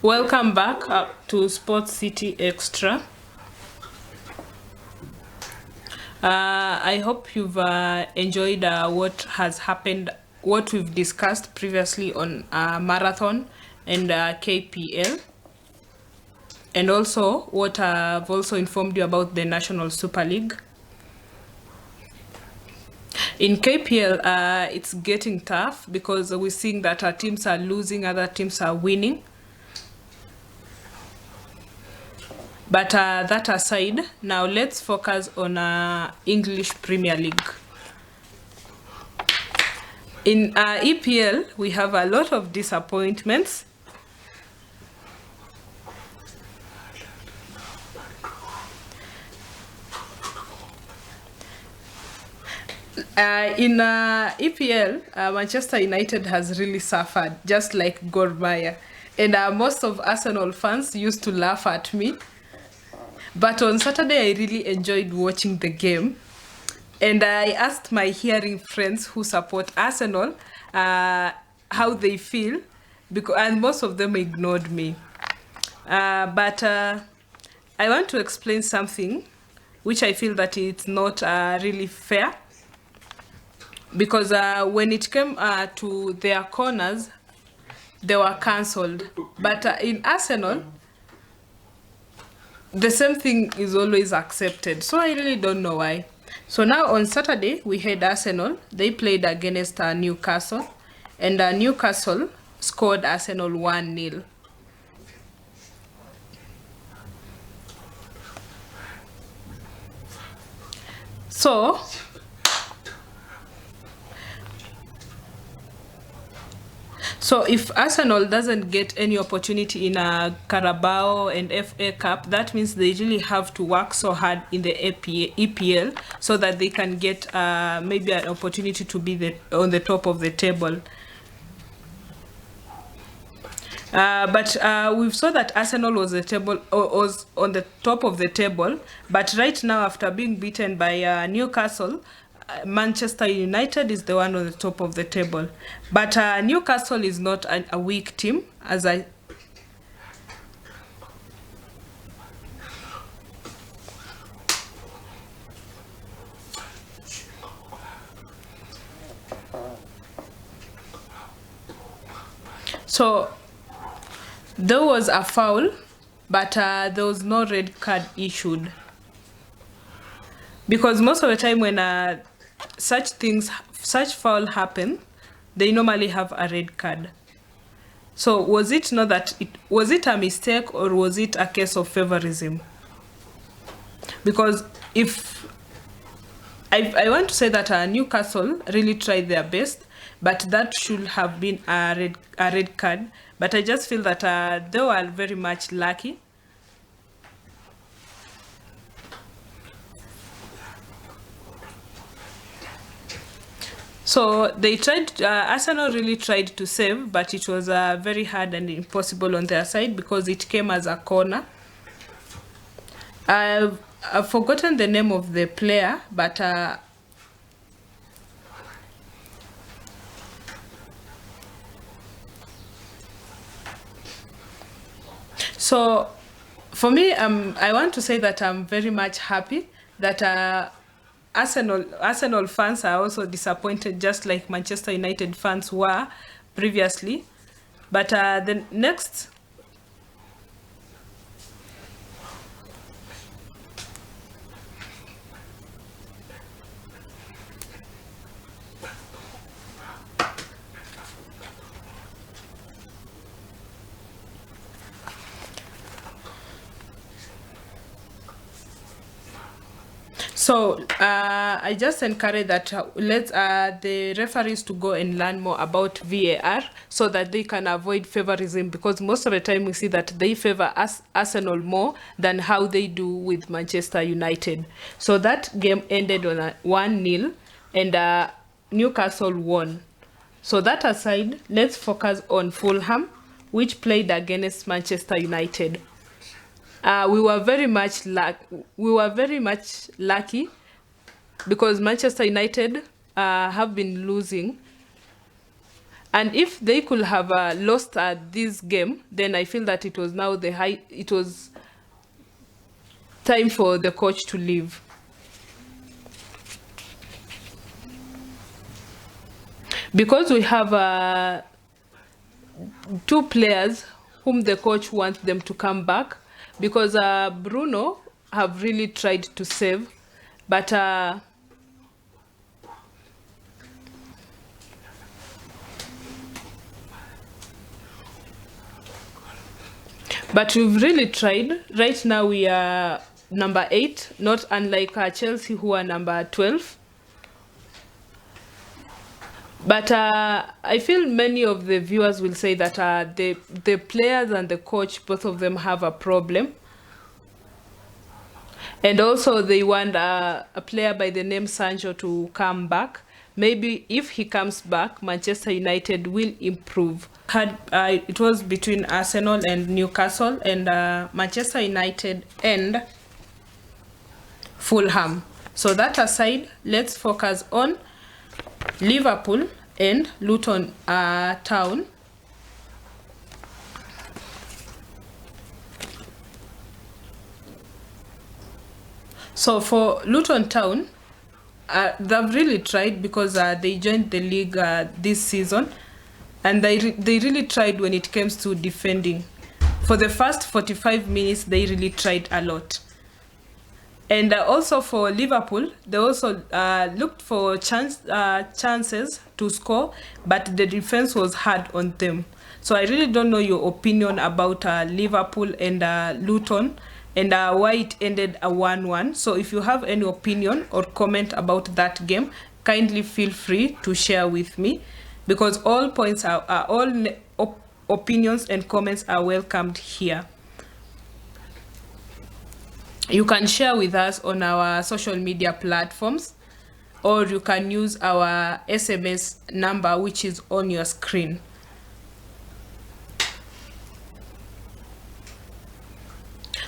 Welcome back to Sportcity Extra. I hope you've enjoyed what has happened, what we've discussed previously on Marathon and KPL, and also what I've also informed you about the National Super League. In KPL, it's getting tough because we're seeing that our teams are losing, other teams are winning. But that aside, now let's focus on English Premier League. In EPL, we have a lot of disappointments. In EPL, Manchester United has really suffered, just like Gor Mahia. And most of Arsenal fans used to laugh at me. But on Saturday, I really enjoyed watching the game. And I asked my hearing friends who support Arsenal how they feel, and most of them ignored me. But I want to explain something which I feel that it's not really fair. Because when it came to their corners, they were cancelled. But in Arsenal, the same thing is always accepted. So I really don't know why. So now on Saturday, we had Arsenal. They played against Newcastle. And Newcastle scored Arsenal 1-0. So if Arsenal doesn't get any opportunity in a Carabao and FA Cup, that means they really have to work so hard in the EPL so that they can get maybe an opportunity to be on the top of the table. But we saw that Arsenal was on the top of the table, but right now after being beaten by Newcastle, Manchester United is the one on the top of the table. But Newcastle is not a weak team, as I... So, there was a foul, but there was no red card issued. Because most of the time when such foul happen, they normally have a red card. So was it not that was it a mistake, or was it a case of favorism? Because if I want to say that Newcastle really tried their best, but that should have been a red card. But I just feel that they were very much lucky. So they tried, Arsenal really tried to save, but it was very hard and impossible on their side because it came as a corner. I've forgotten the name of the player, but so for me, I want to say that I'm very much happy that Arsenal fans are also disappointed, just like Manchester United fans were previously. But the next... So I just encourage that let's the referees to go and learn more about VAR so that they can avoid favorism, because most of the time we see that they favor Arsenal more than how they do with Manchester United. So that game ended on a 1-0 and Newcastle won. So that aside, let's focus on Fulham, which played against Manchester United. We were very much lucky because Manchester United have been losing. And if they could have lost this game, then I feel that it was now it was time for the coach to leave. Because we have 2 players whom the coach wants them to come back, because Bruno have really tried to save, but we've really tried. Right now we are number 8, not unlike Chelsea, who are number 12. But I feel many of the viewers will say that the players and the coach, both of them have a problem. And also they want a player by the name Sancho to come back. Maybe if he comes back, Manchester United will improve. It was between Arsenal and Newcastle, and Manchester United and Fulham. So that aside, let's focus on Liverpool and Luton Town. So for Luton Town, they've really tried, because they joined the league this season, and they really tried when it comes to defending. For the first 45 minutes, they really tried a lot. And also for Liverpool, they also looked for chances to score, but the defense was hard on them. So I really don't know your opinion about Liverpool and Luton, and why it ended a 1-1. So if you have any opinion or comment about that game, kindly feel free to share with me, because all points all opinions and comments are welcomed here. You can share with us on our social media platforms, or you can use our SMS number, which is on your screen.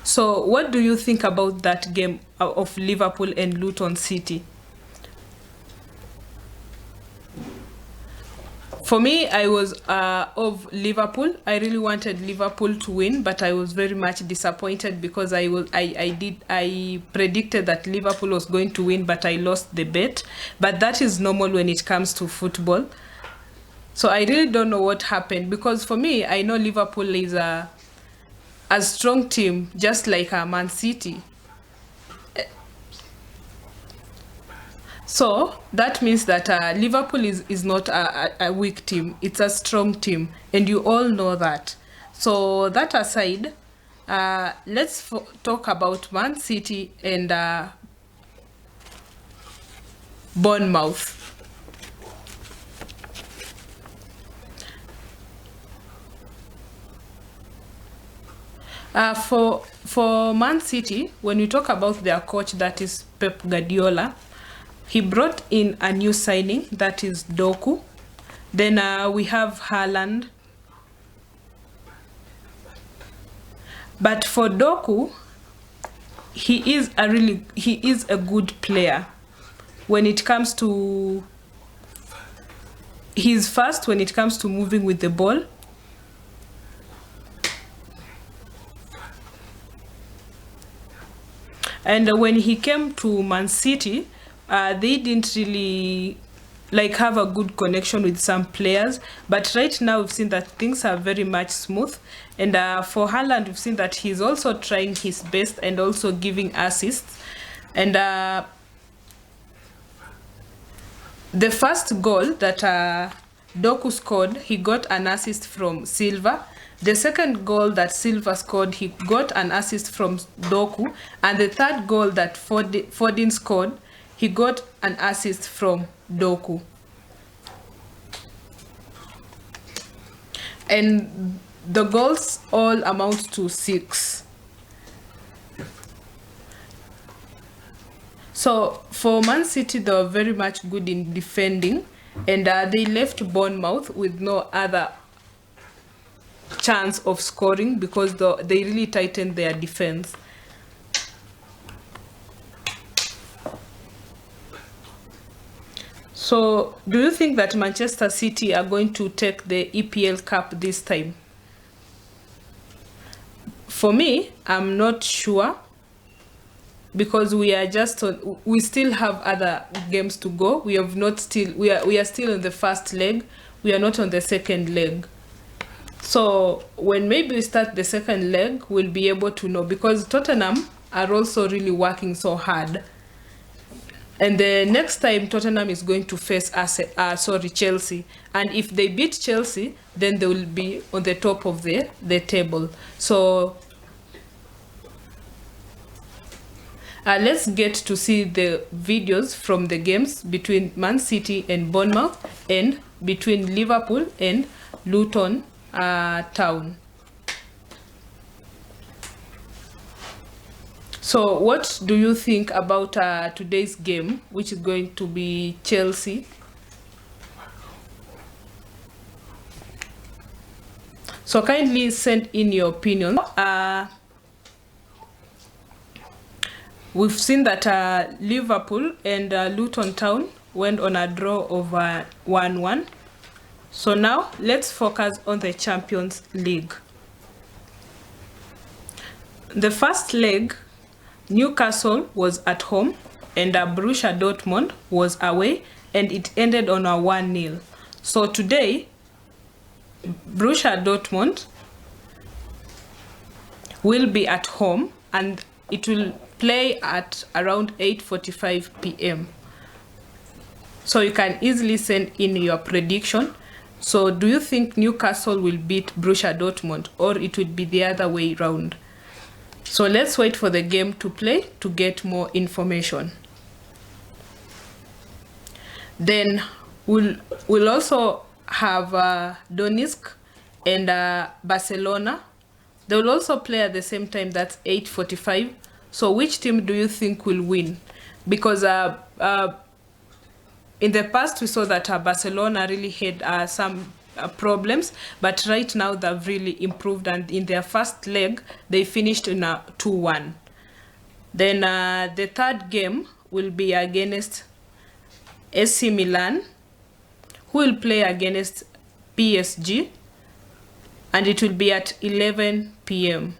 So what do you think about that game of Liverpool and Luton City? For me, I was of Liverpool. I really wanted Liverpool to win, but I was very much disappointed, because I predicted that Liverpool was going to win, but I lost the bet. But that is normal when it comes to football. So I really don't know what happened, because for me, I know Liverpool is a strong team, just like Man City. So that means that Liverpool is not a weak team. It's a strong team, and you all know that. So that aside, let's talk about Man City and Bournemouth. For Man City, when you talk about their coach, that is Pep Guardiola, he brought in a new signing, that is Doku. Then we have Haaland. But for Doku, he is a good player. When it comes to, he's fast when it comes to moving with the ball. And when he came to Man City, they didn't really have a good connection with some players. But right now we've seen that things are very much smooth. And for Haaland, we've seen that he's also trying his best and also giving assists. And the first goal that Doku scored, he got an assist from Silva. The second goal that Silva scored, he got an assist from Doku. And the third goal that Foden scored, he got an assist from Doku. And the goals all amount to 6. So for Man City, they were very much good in defending, and they left Bournemouth with no other chance of scoring, because they really tightened their defense. So, do you think that Manchester City are going to take the EPL Cup this time? For me, I'm not sure, because we are just on, we still have other games to go. We have not still we are still on the first leg. We are not on the second leg. So when maybe we start the second leg, we'll be able to know, because Tottenham are also really working so hard. And the next time Tottenham is going to face Chelsea. And if they beat Chelsea, then they will be on the top of the table. So let's get to see the videos from the games between Man City and Bournemouth, and between Liverpool and Luton Town. So what do you think about today's game, which is going to be Chelsea? So kindly send in your opinion. We've seen that Liverpool and Luton Town went on a draw of 1-1. So now let's focus on the Champions League. The first leg, Newcastle was at home and Borussia Dortmund was away, and it ended on a 1-0. So today, Borussia Dortmund will be at home, and it will play at around 8:45 p.m. So you can easily send in your prediction. So do you think Newcastle will beat Borussia Dortmund, or it will be the other way around? So let's wait for the game to play to get more information. Then we'll also have Donetsk and Barcelona. They will also play at the same time. That's 8:45. So which team do you think will win? Because in the past we saw that Barcelona really had some problems, but right now they've really improved, and in their first leg they finished in a 2-1. Then the third game will be against AC Milan, who will play against PSG, and it will be at 11 p.m.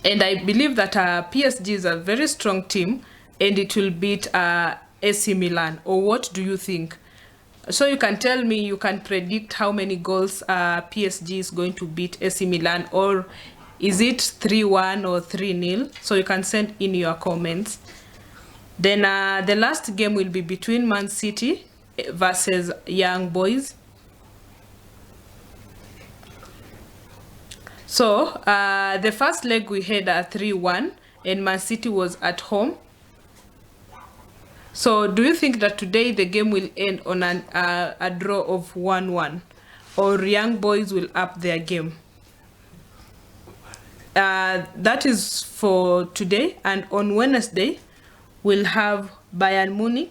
And I believe that PSG is a very strong team, and it will beat AC Milan. Or what do you think? So you can tell me, you can predict how many goals PSG is going to beat AC Milan, or is it 3-1 or 3-0? So you can send in your comments. Then the last game will be between Man City versus Young Boys. So the first leg we had a 3-1, and Man City was at home. So do you think that today the game will end on a draw of 1-1, or Young Boys will up their game? That is for today. And on Wednesday, we'll have Bayern Munich,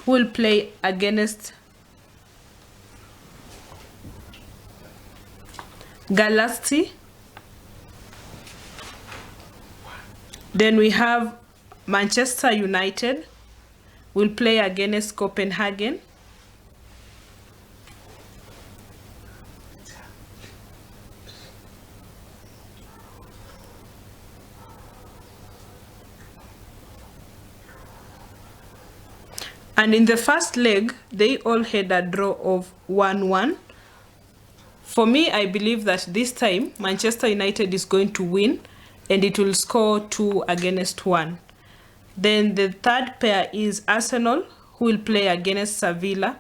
who will play against Galatasaray. Then we have Manchester United will play against Copenhagen. And in the first leg, they all had a draw of 1-1. For me, I believe that this time Manchester United is going to win, and it will score 2-1. Then the third pair is Arsenal, who will play against Sevilla.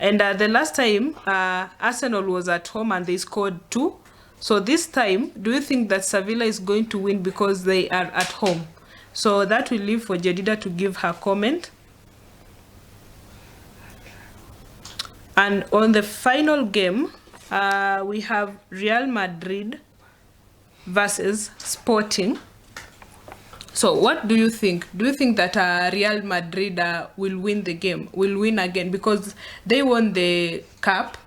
And the last time Arsenal was at home and they scored 2. So this time, do you think that Sevilla is going to win because they are at home? So that will leave for Jedida to give her comment. And on the final game, we have Real Madrid versus Sporting. So what do you think? Do you think that Real Madrid will win the game, will win again, because they won the cup?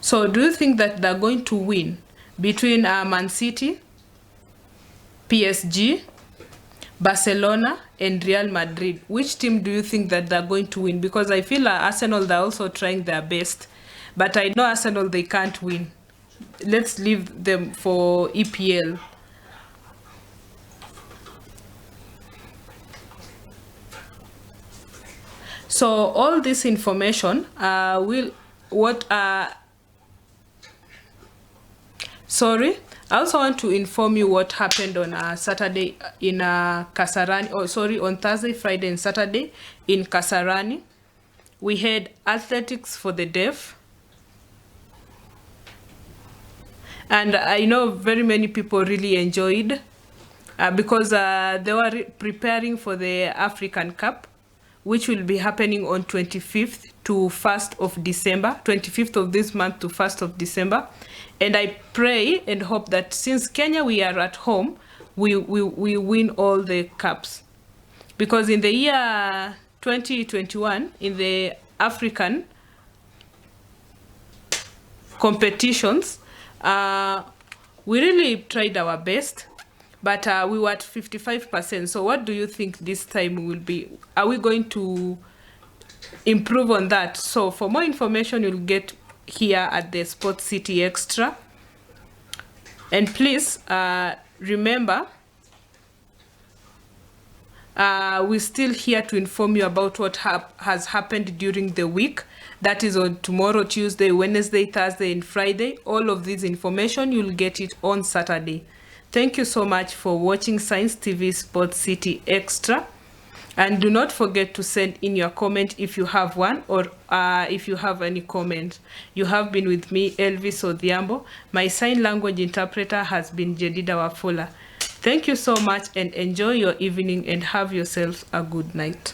So do you think that they're going to win between Man City, PSG, Barcelona and Real Madrid. Which team do you think that they're going to win? Because I feel Arsenal, they're also trying their best. But I know Arsenal, they can't win. Let's leave them for EPL. So all this information sorry, I also want to inform you what happened on Saturday in Kasarani. Oh, sorry, on Thursday, Friday, and Saturday in Kasarani. We had athletics for the deaf. And I know very many people really enjoyed because they were preparing for the African Cup, which will be happening on 25th to 1st of December, 25th of this month to 1st of December. And I pray and hope that since Kenya, we are at home, we win all the cups. Because in the year 2021, in the African competitions, we really tried our best, but we were at 55%. So what do you think this time will be? Are we going to improve on that? So for more information, you'll get here at the Sportcity Extra. And please remember, we're still here to inform you about what has happened during the week. That is on tomorrow, Tuesday, Wednesday, Thursday, and Friday. All of this information, you'll get it on Saturday. Thank you so much for watching Science TV Sportcity Extra. And do not forget to send in your comment if you have one, or if you have any comment. You have been with me, Elvis Odhiambo. My sign language interpreter has been Jedida Wafula. Thank you so much and enjoy your evening and have yourselves a good night.